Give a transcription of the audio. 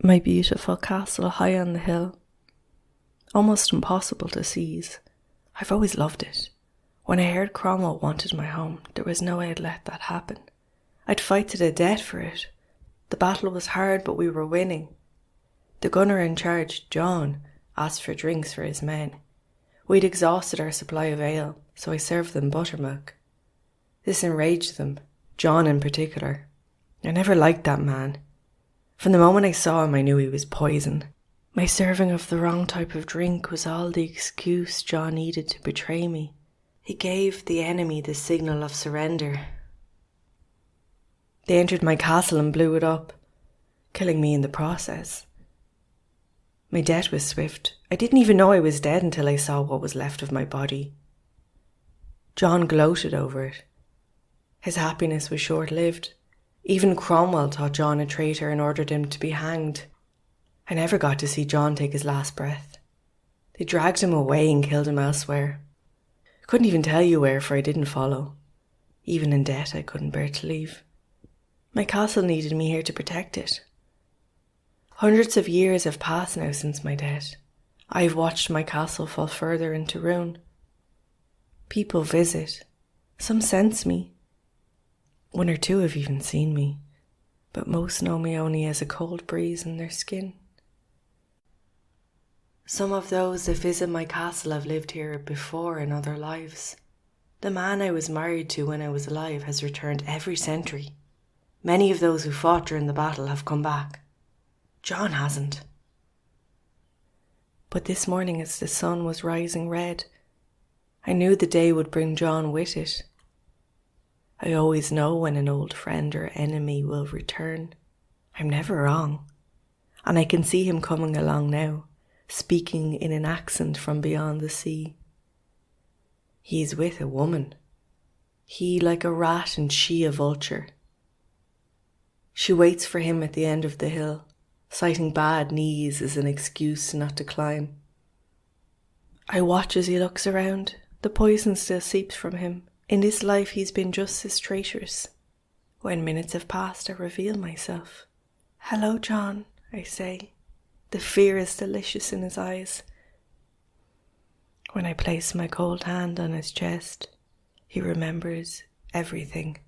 My beautiful castle high on the hill, almost impossible to seize. I've always loved it. When I heard Cromwell wanted my home, there was no way I'd let that happen. I'd fight to the death for it. The battle was hard, but we were winning. The gunner in charge, John, asked for drinks for his men. We'd exhausted our supply of ale, so I served them buttermilk. This enraged them, John in particular. I never liked that man. From the moment I saw him, I knew he was poison. My serving of the wrong type of drink was all the excuse John needed to betray me. He gave the enemy the signal of surrender. They entered my castle and blew it up, killing me in the process. My death was swift. I didn't even know I was dead until I saw what was left of my body. John gloated over it. His happiness was short-lived. Even Cromwell thought John a traitor and ordered him to be hanged. I never got to see John take his last breath. They dragged him away and killed him elsewhere. I couldn't even tell you where, for I didn't follow. Even in death, I couldn't bear to leave. My castle needed me here to protect it. Hundreds of years have passed now since my death. I have watched my castle fall further into ruin. People visit. Some sense me. One or two have even seen me, but most know me only as a cold breeze in their skin. Some of those that visit my castle have lived here before in other lives. The man I was married to when I was alive has returned every century. Many of those who fought during the battle have come back. John hasn't. But this morning, as the sun was rising red, I knew the day would bring John with it. I always know when an old friend or enemy will return. I'm never wrong. And I can see him coming along now, speaking in an accent from beyond the sea. He's with a woman. He like a rat and she a vulture. She waits for him at the end of the hill, citing bad knees as an excuse not to climb. I watch as he looks around. The poison still seeps from him. In this life he's been just as traitorous. When minutes have passed, I reveal myself. "Hello, John," I say. The fear is delicious in his eyes. When I place my cold hand on his chest, he remembers everything.